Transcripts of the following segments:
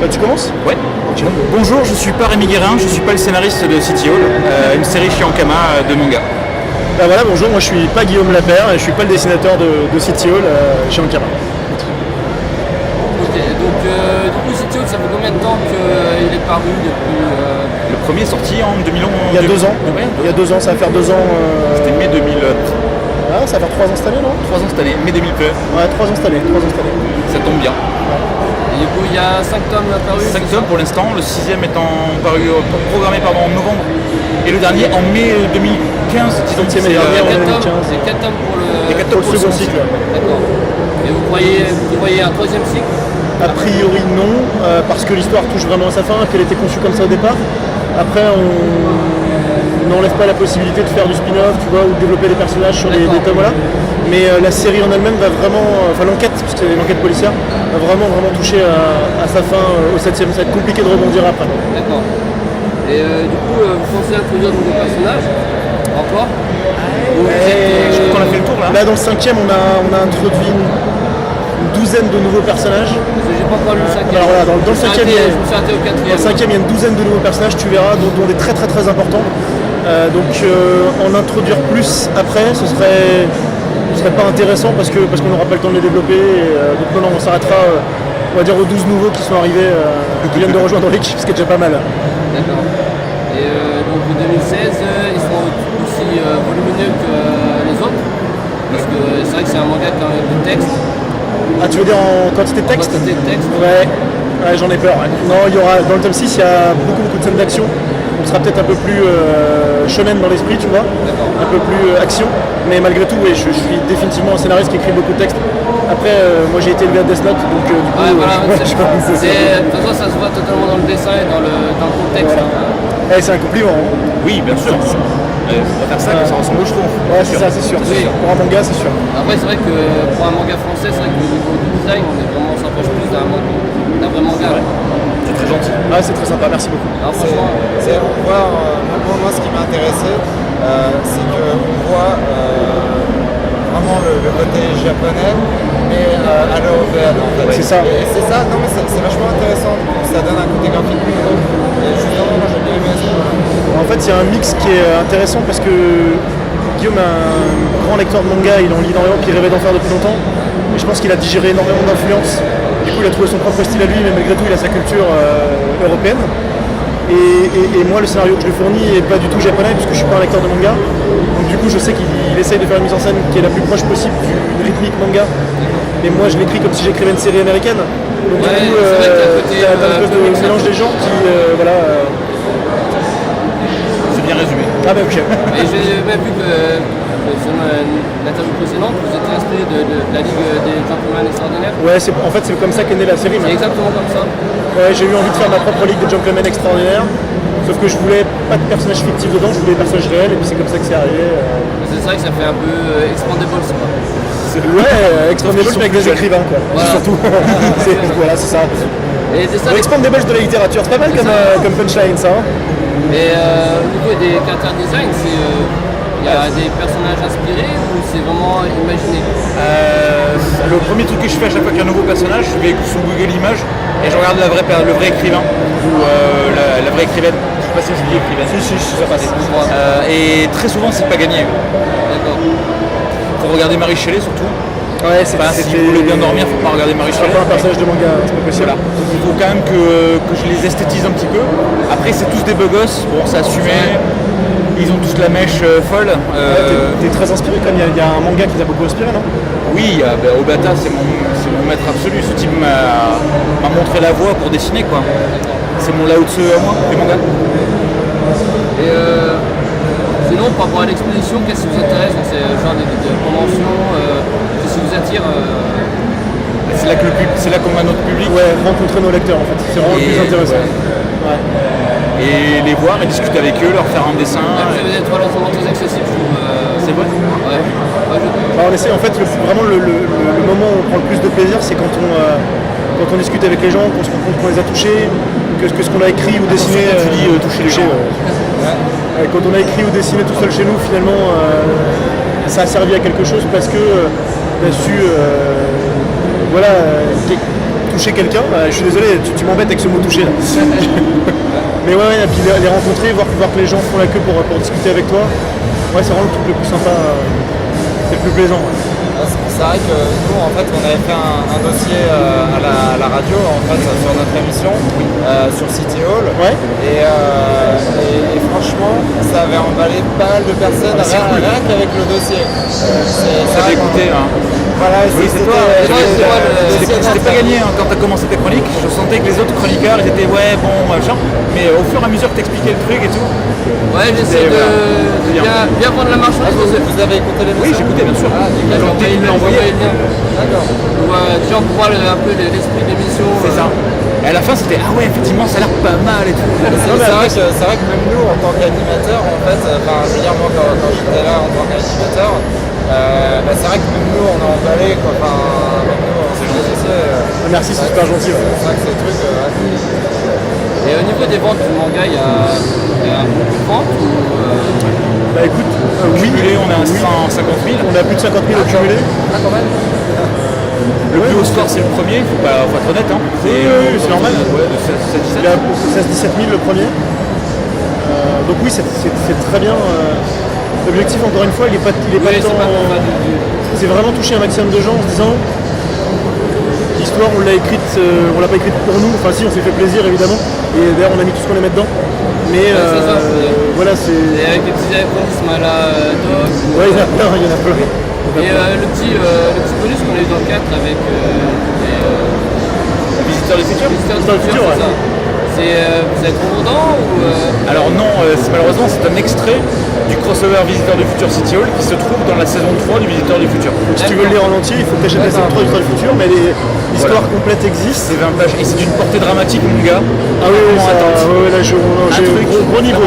Tu commences? Ouais. Okay. Bonjour, je suis pas Rémi Guérin, je suis pas le scénariste de City Hall, une série chez Ankama de manga. Bah voilà, bonjour, moi je suis pas Guillaume Lapère et je suis pas le dessinateur de City Hall chez Ankama. Ok, donc du coup City Hall, ça fait combien de temps qu'il est paru depuis Le premier est sorti en 2011. Il y a 2 ans. Ouais, Il y a 2 ans, ça va faire 2 ans. C'était mai 2000. Ah, ça va faire 3 ans cette année, non? 3 ans cette année, mai 2000. Ouais, 3 ans cette année, 3 ans cette année. Ça tombe bien. Et du coup, il y a 5 tomes apparus. 5 tomes pour l'instant, le 6e étant programmé en novembre et le dernier en mai 2015. Disons que c'est mai dernier, Il y a 4 2015. tomes, c'est 4 tomes pour le, Et 4 tomes Pour le second cycle. D'accord. Et vous voyez un troisième cycle? A priori non, parce que l'histoire touche vraiment à sa fin, qu'elle était conçue comme ça au départ. Après, on n'enlève pas la possibilité de faire du spin-off, tu vois, ou de développer des personnages sur des tomes là. Mais la série en elle-même va vraiment, enfin l'enquête, parce que c'est une enquête policière, va vraiment toucher à sa fin au 7e. Ça va être compliqué de rebondir après. D'accord. Et du coup, vous pensez introduire de nouveaux personnages? Encore? Je crois qu'on a fait le tour là. Là, dans le 5e, on a introduit une douzaine de nouveaux personnages. Parce que j'ai pas encore lu le 5e. Alors voilà, dans le 5e, je me suis arrêté au 4e. Dans le 5e, il y a une douzaine de nouveaux personnages, tu verras, dont des très importants. Donc en introduire plus après, ce serait pas intéressant parce qu'on n'aura pas le temps de les développer. Donc non, on s'arrêtera, on va dire, aux 12 nouveaux qui sont arrivés, qui viennent de rejoindre l'équipe, ce qui est déjà pas mal. D'accord. Et donc en 2016, ils sont aussi volumineux que les autres. Parce que c'est vrai que c'est un manga quand même de texte. Ah, tu veux dire en quantité de texte? En quantité de texte. Ouais, j'en ai peur. Ouais. Non, il y aura, dans le tome 6, il y a beaucoup de scènes d'action. On sera peut-être un peu plus shonen dans l'esprit, tu vois, un peu plus action. Mais malgré tout, oui, je suis définitivement un scénariste qui écrit beaucoup de textes. Après, moi j'ai été élevé à Death Note, donc du coup, Voilà, je pense que de toute façon, ça se voit totalement dans le dessin et dans le contexte. Voilà. C'est un compliment. Hein. Oui, bien sûr. On va faire ça, que ça ressemble au schtroumpf. Ouais, c'est ça, c'est sûr. Oui. Pour un manga, c'est sûr. Après, c'est vrai que pour un manga français, c'est vrai que au niveau du design, on s'approche plus d'un vrai manga. Ouais. C'est très gentil. Ah, c'est très sympa, merci beaucoup. Alors, franchement, On voit, moi ce qui m'a intéressé, c'est qu'on voit vraiment le côté japonais, mais à l'européenne en fait. Ouais, c'est ça. Et c'est ça, non mais c'est vachement intéressant, ça donne un côté graphique nouveau. Et justement, moi j'ai bien aimé ça. En fait, il y a un mix qui est intéressant parce que Guillaume est un grand lecteur de manga, il en lit énormément, puis il rêvait d'en faire depuis longtemps. Et je pense qu'il a digéré énormément d'influence. Du coup, il a trouvé son propre style à lui, mais malgré tout, il a sa culture européenne. Et moi, le scénario que je lui fournis n'est pas du tout japonais, puisque je suis pas un lecteur de manga. Donc du coup, je sais qu'il essaye de faire une mise en scène qui est la plus proche possible d'une rythmique manga. Et moi, je l'écris comme si j'écrivais une série américaine. Donc Ouais, du coup, c'est vrai qu'il y a un côté, t'as une espèce de mélange des gens qui, voilà. C'est bien résumé. Ah bah ok. et j'ai même vu que sur l'interview précédente, vous étiez inspiré de la Ligue des Gentlemen Extraordinaires. Ouais, en fait, c'est comme ça qu'est née la série. C'est exactement comme ça. Ouais, j'ai eu envie de faire ma propre ligue de gentlemen extraordinaires. Sauf que je voulais pas de personnages fictifs dedans, je voulais des personnages réels, et puis c'est comme ça que c'est arrivé. C'est vrai que ça fait un peu Expandables, quoi. Ouais, Expandables mais avec des écrivains, quoi. Voilà. Surtout. Voilà, c'est ça. Et c'est ça. Expandables de la littérature, c'est pas mal comme punchline, ça. Hein. Et au niveau des character design, il y a des personnages inspirés ou c'est vraiment imaginé? Le premier truc que je fais à chaque fois qu'il y a un nouveau personnage, je vais sur Google Images et je regarde le vrai écrivain ou la vraie écrivaine. Je sais pas si je dis écrivaine. Si, ça passe. Et très souvent, c'est pas gagné. D'accord. Faut regarder Marie Shelley surtout. Ouais, Si vous voulez bien dormir, faut pas regarder Marie C'est Shelley. pas un personnage de manga, c'est pas possible. Voilà. Il faut quand même que je les esthétise un petit peu. Après, c'est tous des beaux gosses. Bon, c'est assumé. Ils ont tous la mèche folle. T'es très inspiré quand même, il y a un manga qui t'a beaucoup inspiré, non? Oui, Obata, c'est mon maître absolu. Ce type m'a montré la voie pour dessiner, quoi. C'est mon Lao Tzu à moi, les mangas. Et sinon, par rapport à l'exposition, qu'est-ce qui vous intéresse dans ces genres de conventions? Qu'est-ce qui vous attire? C'est là qu'on a notre public. Ouais, rencontrer nos lecteurs en fait, c'est vraiment le plus intéressant. Ouais. Et les voir et discuter avec eux, leur faire un dessin. Vous allez être relativement très accessible, je trouve. C'est vrai. Ouais. Bah, on essaie en fait, vraiment le moment où on prend le plus de plaisir, c'est quand on discute avec les gens, qu'on se rend compte qu'on les a touchés, que ce qu'on a écrit ou dessiné. Tu dis toucher les gens. Quand on a écrit ou dessiné tout seul chez nous, finalement, ça a servi à quelque chose parce que on a su voilà, toucher quelqu'un, je suis désolé, tu m'embêtes avec ce mot toucher là. Mais ouais, et puis les rencontrer, voir que les gens font la queue pour discuter avec toi, ouais, c'est vraiment le truc le plus sympa, c'est le plus plaisant. Ouais. C'est vrai que nous, en fait, on avait fait un dossier à la radio, en fait, sur notre émission, sur City Hall. Ouais. Et franchement, ça avait emballé pas mal de personnes, rien qu'avec le dossier. Ça j'ai écouté. Hein. Voilà, oui, c'est toi. C'était pas gagné hein, quand tu as commencé ta chronique. Je sentais que les autres chroniqueurs ils étaient ouais, bon, machin. Mais au fur et à mesure que tu expliquais le truc et tout. Ouais, j'essaie de bien prendre la marche. Vous avez écouté les Oui, j'ai écouté, bien sûr. Il m'a envoyé le lien. D'accord. Déjà, on voit un peu l'esprit d'émission. C'est ça. Et à la fin, c'était ah ouais, effectivement, ça a l'air pas mal et tout. C'est vrai que même nous, en tant qu'animateurs, en fait, je veux dire, moi, quand j'étais là en tant qu'animateur, c'est vrai que même nous, on a emballé, quoi. Même nous, on s'est Merci, c'est super gentil. C'est vrai que ces trucs. Et au niveau des ventes du manga, il y a beaucoup de ventes ou Bah écoute, oui. Cumulé, on est à 150 000. On a plus de 50 000 au cumulé. Ah, quand même. Le plus haut score, c'est le premier, faut être honnête. Hein. C'est normal. Ouais, de 16-17. Il a 16-17 000 le premier. Donc oui, c'est très bien. L'objectif, encore une fois, il est pas tant... C'est vraiment toucher un maximum de gens en se disant l'histoire, on l'a pas écrite pour nous. Enfin si, on s'est fait plaisir évidemment. Et d'ailleurs, on a mis tout ce qu'on aimait dedans. Mais voilà, c'est... Et avec les petits réponses, Mala, Doc... Ouais, il y en a plein. Et le petit bonus qu'on a eu dans le 4 avec les Visiteurs du futur. Visiteurs du futur, ouais. c'est ça. Vous êtes redondant ou Alors non, malheureusement c'est un extrait du crossover Visiteurs du futur City Hall qui se trouve dans la saison 3 du Visiteur du futur. Donc si tu veux le lire en entier, il faut que tu achètes la saison 3 du Visiteur du futur, mais l'histoire complète existe. C'est 20 pages et c'est d'une portée dramatique mon gars. Ah oui, là j'ai gros niveau.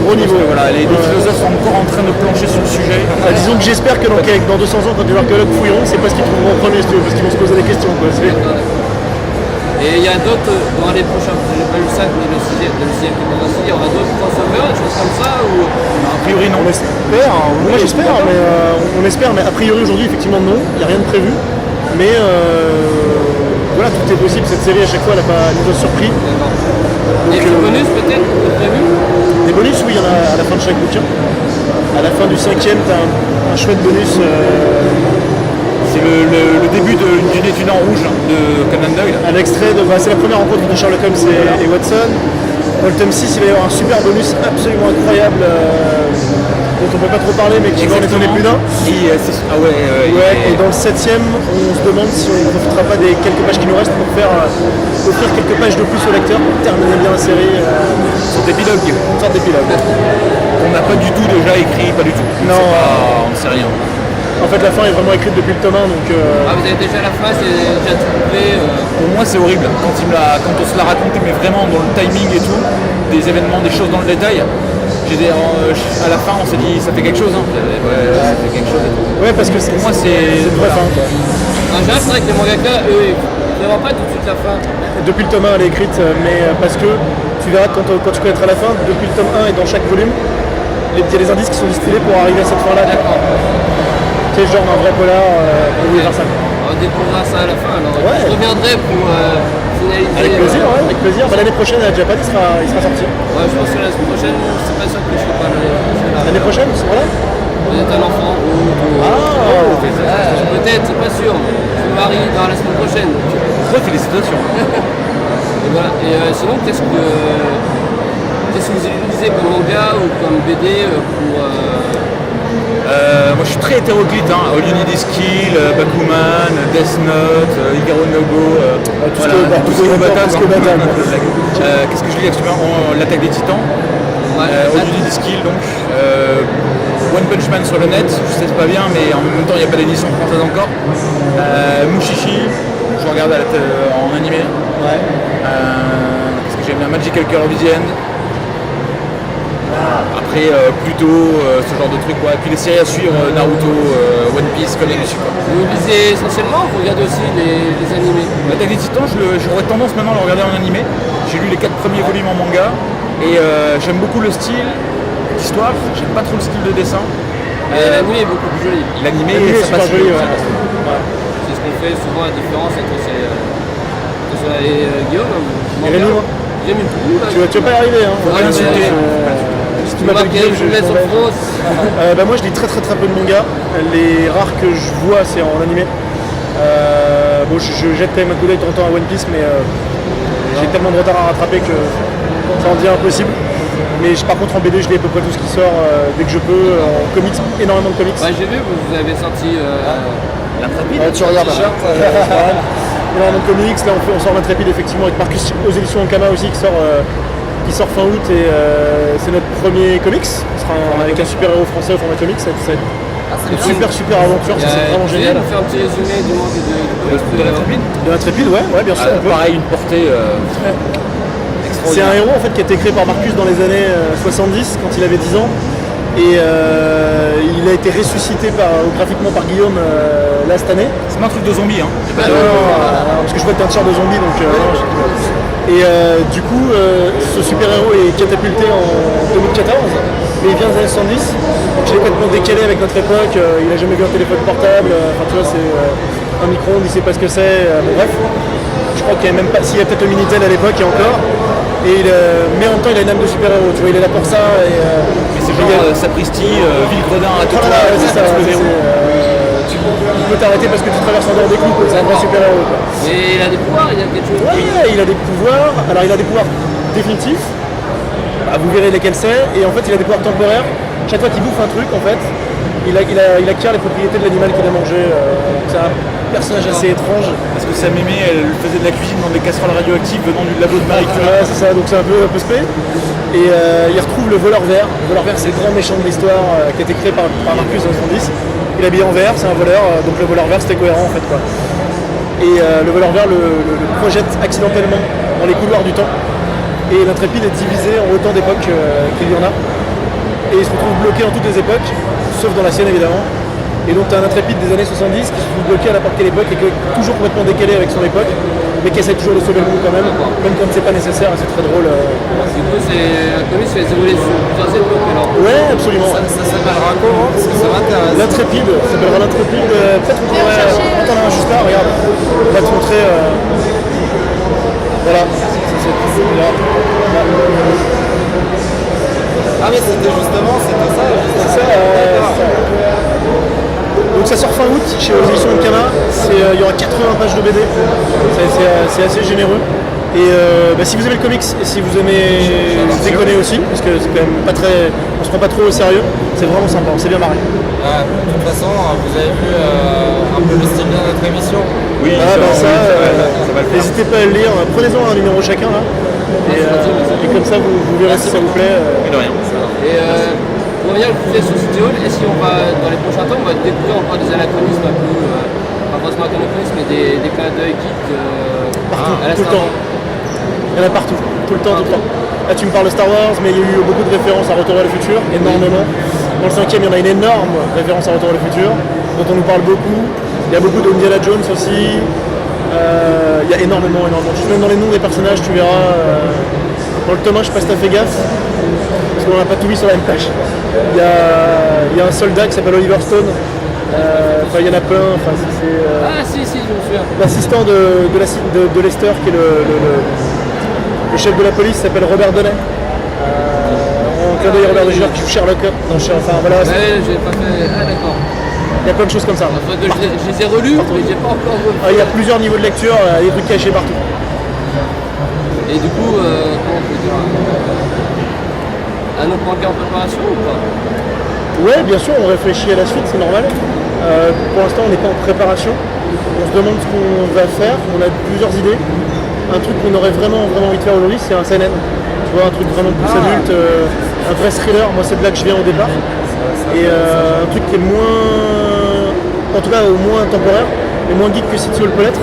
Gros niveau. Voilà, les deux philosophes sont encore en train de plancher sur le sujet. Disons que j'espère que dans 200 ans, quand les archéologues fouilleront, c'est pas ce qu'ils trouveront en premier, parce qu'ils vont se poser des questions. Quoi. Et il y a d'autres, dans les prochains, j'ai pas eu ça, mais le sixième qui est passé, il y aura d'autres crossovers, des choses comme ça ou... A priori non. On espère, moi j'espère, mais on espère, mais a priori aujourd'hui effectivement non, il n'y a rien de prévu. Mais voilà, tout est possible, cette série à chaque fois elle nous a surpris. Et des bonus peut-être prévu? Des bonus, oui, il y en a à la fin de chaque bouquin. À la fin du 5e, tu as un chouette bonus. C'est le début d'une étude en rouge de Conan Doyle. Un extrait c'est la première rencontre de Sherlock Holmes et Watson. Dans le tome 6, il va y avoir un super bonus absolument incroyable dont on ne peut pas trop parler mais qui va en étonner plus d'un. Et dans le 7e, on se demande si on ne profitera pas des quelques pages qui nous restent pour offrir quelques pages de plus au lecteur pour terminer bien la série. Une sorte d'épilogue. On n'a pas du tout déjà écrit, pas du tout. Non. On ne sait rien. En fait, la fin est vraiment écrite depuis le tome 1, donc... Ah, vous avez déjà la fin, c'est déjà tout coupé Pour moi, c'est horrible. Quand on se l'a raconté, mais vraiment dans le timing et tout, des événements, des choses dans le détail, à la fin, on s'est dit, ça fait quelque chose. Hein. Ça fait quelque chose. Ouais, parce que pour moi, c'est une vraie fin, quoi. En général, c'est vrai que les mangaka, eux, ils ne pas tout de suite la fin. Depuis le tome 1, elle est écrite, mais parce que tu verras quand tu connaîtras la fin, depuis le tome 1 et dans chaque volume, il y a des indices qui sont distillés pour arriver à cette fin-là. D'accord. C'est genre un vrai polar pour faire ça. On découvrira ça à la fin, alors Ouais. je reviendrai pour finaliser. Avec plaisir, ouais, avec plaisir. L'année prochaine à Japan, il sera sorti. Ouais, je pense que la semaine prochaine, c'est pas sûr que je serai pas là. L'année prochaine, voilà. Vous êtes un enfant peut-être, c'est pas sûr. Je me marie dans la semaine prochaine. Très félicitations. Et voilà. Et sinon, qu'est-ce que vous utilisez comme manga ou comme BD pour... Moi je suis très hétéroclite, hein. All You Need Is Kill, Bakuman, Death Note, Hikaru no Go, tout ce qui est bataille. Qu'est-ce que je lis actuellement? L'Attaque des Titans, All You Need Is Kill donc, One Punch Man sur le net, je sais pas bien mais en même temps il n'y a pas d'édition française encore, Mushishi, je regarde en animé, qu'est-ce que j'aime bien, Magical Girl of the End. Après plutôt ce genre de trucs, et puis les séries à suivre, Naruto, One Piece, comme dessus. Vous lisez essentiellement ou vous regardez aussi les animés? L'Attaque des Titans, j'aurais tendance maintenant à le regarder en animé. J'ai lu les 4 premiers volumes en manga et j'aime beaucoup le style d'histoire, j'aime pas trop le style de dessin. L'animé est beaucoup plus joli. L'animé est ça super passe joli, mieux. ouais. C'est ce qu'on fait souvent la différence entre ces Guillaume, Et Rémi, moi Rémi Pou, là. Tu vas pas y arriver. Hein. Ouais, mais- Si tu m'appelles Guillaume, je en t'enlève. France. Moi je lis très peu de mangas. Les rares que je vois c'est en animé. Je jette quand même un coup d'œil de temps en temps à One Piece, mais j'ai tellement de retard à rattraper que ça en devient impossible. Mais par contre en BD je lis à peu près tout ce qui sort dès que je peux. En comics, énormément de comics. Ouais, j'ai vu, vous avez sorti l'Intrépide. Tu regardes énormément de comics. Là on sort l'Intrépide effectivement avec Marcus aux éditions Ankama aussi qui sort fin août et c'est notre premier comics. Ce sera avec un super héros français au format comics. Ça va être une super aventure, ça c'est vraiment génial. On fait un petit résumé du monde de l'Intrépide. De l'Intrépide, ouais, bien sûr. on peut. Pareil, une portée C'est un héros en fait qui a été créé par Marcus dans les années 70 quand il avait 10 ans et il a été ressuscité graphiquement par Guillaume là cette année. C'est pas un truc de zombie, hein. Parce que je vois que t'es un t-shirt de zombie donc et du coup ce super héros est catapulté en 2014 mais il vient des années 70 donc je l'ai complètement décalé avec notre époque, il a jamais vu un téléphone portable, enfin tu vois c'est un micro-ondes, il sait pas ce que c'est, bon bref je crois qu'il y a même pas, s'il y a peut-être le Minitel à l'époque et encore et mais en même temps il a une âme de super héros, tu vois il est là pour ça et Mais c'est genre Sapristi, Villegredin à tout voilà, c'est ça, le verrou. Il peut t'arrêter parce que tu traverses en dehors des clous, c'est un vrai super héros. Et il a des pouvoirs, il a quelque chose. Ouais, il a des pouvoirs. Alors il a des pouvoirs définitifs. Vous verrez lesquels c'est. Et en fait il a des pouvoirs temporaires. Chaque fois qu'il bouffe un truc en fait, il acquiert les propriétés de l'animal qu'il a mangé. C'est un personnage assez étrange. Parce que sa mémé, elle faisait de la cuisine dans des casseroles radioactives venant du labo de Marie Curie. Ouais, c'est ça, donc c'est un peu spé. Et il retrouve le voleur vert. Le voleur vert c'est le grand méchant de l'histoire qui a été créé par Marcus en 70. Il est habillé en vert, c'est un voleur, donc le voleur vert c'était cohérent en fait quoi. Et le voleur vert le projette accidentellement dans les couloirs du temps. Et l'Intrépide est divisé en autant d'époques qu'il y en a. Et il se retrouve bloqué en toutes les époques, sauf dans la sienne évidemment. Et donc tu as un Intrépide des années 70 qui se trouve bloqué à n'importe quelle époque et qui est toujours complètement décalé avec son époque, mais qui essaie toujours de sauver le monde quand même quand c'est pas nécessaire et c'est très drôle. Du coup, c'est un comics qui va évoluer sur plusieurs époques alors. Ouais, absolument. Ça s'appellera comment? Parce que ça m'intéresse. L'Intrépide, ça s'appellera l'Intrépide. Peut-être qu'on pourrait. Quand on a un juste là, regarde, on va te montrer. Voilà, c'est là. Ah mais c'était justement, c'était ça. C'est ça. Donc ça sort fin août chez aux éditions Ankama. Il y aura 80 pages de BD. C'est assez généreux. Et si vous aimez le comics et si vous aimez déconner aussi, parce que c'est quand même pas très. On se prend pas trop au sérieux, c'est vraiment sympa, on s'est bien marré. De toute façon, vous avez vu un peu le style de notre émission. Oui, Ça va le faire. n'hésitez pas à le lire, prenez-en un numéro chacun là. Et comme ça vous verrez si ça vous plaît. Mais de rien. Et pour revenir le plus sur City Hall, est-ce qu'on va, dans les prochains temps, on va découvrir encore des anachronismes un peu, pas forcément anachronismes, mais des clins d'œil geeks Partout, à la tout le Star temps. Wars. Il y en a partout, tout le temps. Là tu me parles de Star Wars, mais il y a eu beaucoup de références à Retour vers le futur, énormément. Dans le 5e, il y en a une énorme référence à Retour vers le futur, dont on nous parle beaucoup. Il y a beaucoup de Indiana Jones aussi. Il y a énormément. Juste même dans les noms des personnages, tu verras. Dans le tome 1, je sais pas si t'as fait gaffe, parce qu'on n'a pas tout mis sur la même page. Il y a un soldat qui s'appelle Oliver Stone. Il y en a plein. Ah si, je me souviens. L'assistant de Lester, qui est le chef de la police, s'appelle Robert Downey. En clin d'œil Robert Downey qui joue Sherlock. Voilà, Ouais, j'ai pas fait. Ah d'accord. il y a plein de choses comme ça. Enfin, je les ai relus, mais j'ai pas encore revu. Il y a plusieurs niveaux de lecture, il y a des trucs cachés partout. Et du coup, comment on peut dire un autre manga en préparation ou pas? Ouais, bien sûr, on réfléchit à la suite, c'est normal. Pour l'instant, on n'est pas en préparation. On se demande ce qu'on va faire. On a plusieurs idées. Un truc qu'on aurait vraiment envie de faire aujourd'hui, c'est un seinen. Tu vois, un truc vraiment plus adulte, un vrai thriller. Moi, c'est de là que je viens au départ. Et un truc qui est moins, en tout cas au moins temporaire, et moins geek que City Hall peut l'être.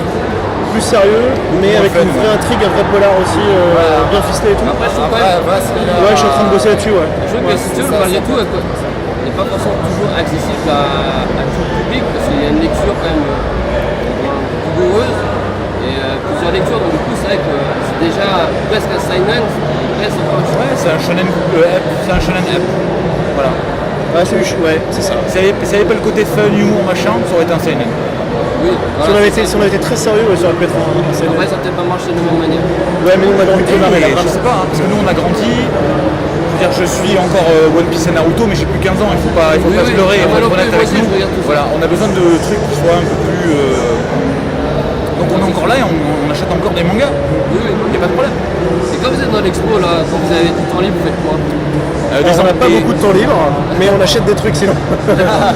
Plus sérieux, mais avec une vraie intrigue, un vrai polar aussi, bien ficelé et tout. Après, je trouve quand même. Ouais, je suis en train de bosser là-dessus, ouais. Je trouve que City Hall, malgré tout, n'est pas forcément toujours accessible à tout le public, parce qu'il y a une lecture quand même rigoureuse et plusieurs lectures, donc du coup c'est vrai que c'est déjà presque un seinen, presque encore une fois. C'est un shonen app. Voilà. Ouais, c'est ça. Si ça avait pas le côté fun, humour, machin, ça aurait été un seinen. Oui, Si on avait été très sérieux, ouais, ça aurait pu être un seinen. Après, ça n'a peut-être pas marché de la même manière. Ouais, mais nous on avait envie de démarrer là. Je sais pas, hein, parce que nous on a grandi. Je veux dire, je suis encore One Piece et Naruto, mais j'ai plus 15 ans, il faut pas se leurrer, il faut être honnête avec nous. Voilà, on a besoin de trucs qui soient un peu plus. Donc on est encore là et on achète encore des mangas. Oui, Il n'y a pas de problème. Et quand vous êtes dans l'expo, là, quand vous avez du temps libre, vous faites quoi? On n'a pas beaucoup de temps libre, mais on achète des trucs sinon.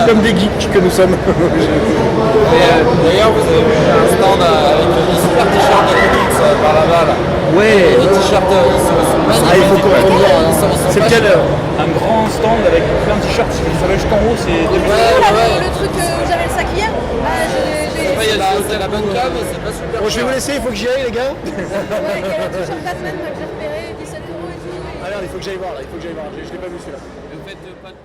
Comme des geeks que nous sommes. D'ailleurs, vous avez vu un stand avec des super t-shirts de comics par là-bas. Là. Ouais. Les t-shirts, ils sont magnifiques. Ah, il faut qu'on retourne voir. C'est lequel Un grand stand avec plein de t-shirts, ça va jusqu'en haut, c'est Le truc où j'avais le sac hier, C'est la bonne cam, c'est pas super. Bon, je vais vous laisser, il faut que j'y aille les gars. avec un t-shirt Batman que j'ai repéré, 17 € et tout. Ah merde, il faut que j'aille voir là, je l'ai pas vu celui-là. Vous faites pas de